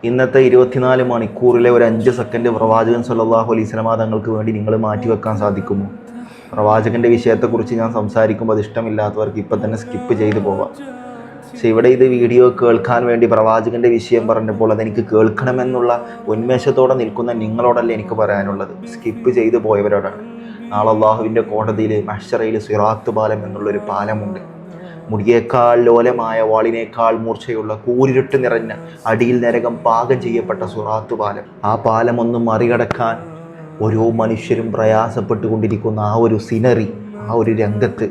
ഇന്നത്തെ 24 മണിക്കൂറിലെ ഒരു 5 സെക്കൻഡ് പ്രവാചകൻ സല്ലല്ലാഹു അലൈഹി വസല്ലമ തങ്ങൾക്ക് വേണ്ടി നിങ്ങൾ മാറ്റിവെക്കാൻ സാധിക്കുമോ? പ്രവാചകൻ്റെ വിഷയത്തെക്കുറിച്ച് ഞാൻ സംസാരിക്കുമ്പോൾ അത് ഇഷ്ടമില്ലാത്തവർക്ക് ഇപ്പം തന്നെ സ്കിപ്പ് ചെയ്തു പോവാം. പക്ഷെ ഇവിടെ ഇത് വീഡിയോ കേൾക്കാൻ വേണ്ടി പ്രവാചകൻ്റെ വിഷയം പറഞ്ഞപ്പോൾ അതെനിക്ക് കേൾക്കണമെന്നുള്ള ഉന്മേഷത്തോടെ നിൽക്കുന്ന നിങ്ങളോടല്ല എനിക്ക് പറയാനുള്ളത്, സ്കിപ്പ് ചെയ്തു പോയവരോടാണ്. നാളെ അള്ളാഹുവിൻ്റെ കോടതിയിൽ മഹ്ശറയിൽ സിറാത്ത് പാലം എന്നുള്ളൊരു പാലമുണ്ട്. മുടിയേക്കാൾ ലോലമായ വാളിനേക്കാൾ മൂർച്ചയുള്ള കൂരിരുട്ട് നിറഞ്ഞ അടിയിൽ നരകം പാകം ചെയ്യപ്പെട്ട സിറാത്ത് പാലം. ആ പാലം ഒന്നും മറികടക്കാൻ ഓരോ മനുഷ്യരും പ്രയാസപ്പെട്ടുകൊണ്ടിരിക്കുന്ന ആ ഒരു സിനറി, ആ ഒരു രംഗത്ത്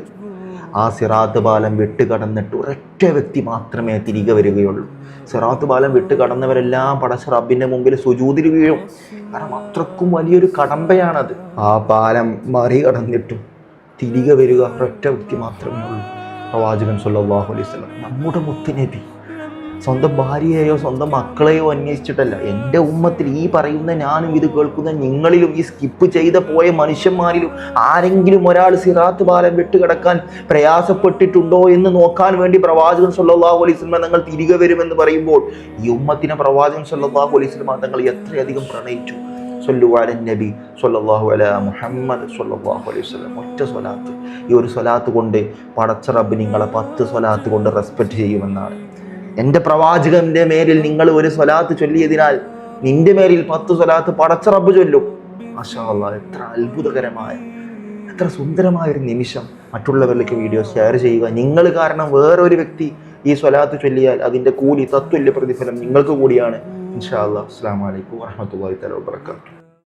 ആ സിറാത്ത് പാലം വിട്ടുകടന്നിട്ട് ഒരൊറ്റ വ്യക്തി മാത്രമേ തിരികെ വരികയുള്ളൂ. സിറാത്ത് പാലം വിട്ടുകടന്നവരെല്ലാം പടച്ച റബ്ബിൻ്റെ മുമ്പിൽ സുജൂദിൽ വീഴും. കാരണം അത്രക്കും വലിയൊരു കടമ്പയാണത്. ആ പാലം മറികടന്നിട്ടും തിരികെ വരിക ഒരൊറ്റ വ്യക്തി മാത്രമേ ഉള്ളൂ, പ്രവാചകൻ സല്ലല്ലാഹു അലൈഹി വസല്ലം. നമ്മുടെ മുത്തുനബി സ്വന്തം ഭാര്യയെയോ സ്വന്തം മക്കളെയോ അന്വേഷിച്ചിട്ടല്ല, എൻ്റെ ഉമ്മത്തിൽ ഈ പറയുന്ന ഞാനും ഇത് കേൾക്കുന്ന നിങ്ങളിലും ഈ സ്കിപ്പ് ചെയ്ത പോയ മനുഷ്യന്മാരിലും ആരെങ്കിലും ഒരാൾ സിറാത്ത് പാലം വിട്ടുകിടക്കാൻ പ്രയാസപ്പെട്ടിട്ടുണ്ടോ എന്ന് നോക്കാൻ വേണ്ടി പ്രവാചകൻ സല്ലല്ലാഹു അലൈഹി വസല്ലം തങ്ങൾ തിരികെ വരുമെന്ന് പറയുമ്പോൾ ഈ ഉമ്മത്തിനെ പ്രവാചകൻ സല്ലല്ലാഹു അലൈഹി വസല്ലം തങ്ങൾ എത്രയധികം പ്രണയിച്ചു. സ്വല്ലു അലൻ നബി സ്വല്ലല്ലാഹു അലാ മുഹമ്മദ് സ്വല്ലല്ലാഹു അലൈഹി വസല്ലം. ഒറ്റ സ്വലാത്ത്, ഈ ഒരു സ്വലാത്ത് കൊണ്ട് പടച്ച റബ്ബ് നിങ്ങളെ 10 സ്വലാത്ത് കൊണ്ട് റെസ്പെക്റ്റ് ചെയ്യുമെന്നാണ്. എൻ്റെ പ്രവാചകൻ്റെ മേലിൽ നിങ്ങൾ ഒരു സ്വലാത്ത് ചൊല്ലിയതിനാൽ നിന്റെ മേലിൽ 10 സ്വലാത്ത് പടച്ച റബ്ബ് ചൊല്ലും. മാഷാ അല്ലാഹ്, എത്ര അത്ഭുതകരമായ, എത്ര സുന്ദരമായ ഒരു നിമിഷം. മറ്റുള്ളവരിലേക്ക് വീഡിയോ ഷെയർ ചെയ്യുക. നിങ്ങൾ കാരണം വേറൊരു വ്യക്തി ഈ സ്വലാത്ത് ചൊല്ലിയാൽ അതിൻ്റെ കൂലി, തത്തുല്യ പ്രതിഫലം നിങ്ങൾക്ക് കൂടിയാണ്. ഇൻഷാ അല്ലാഹ്. അസ്സലാമു അലൈക്കും വറഹ്മത്തുള്ളാഹി തആല വബറകാതുഹു.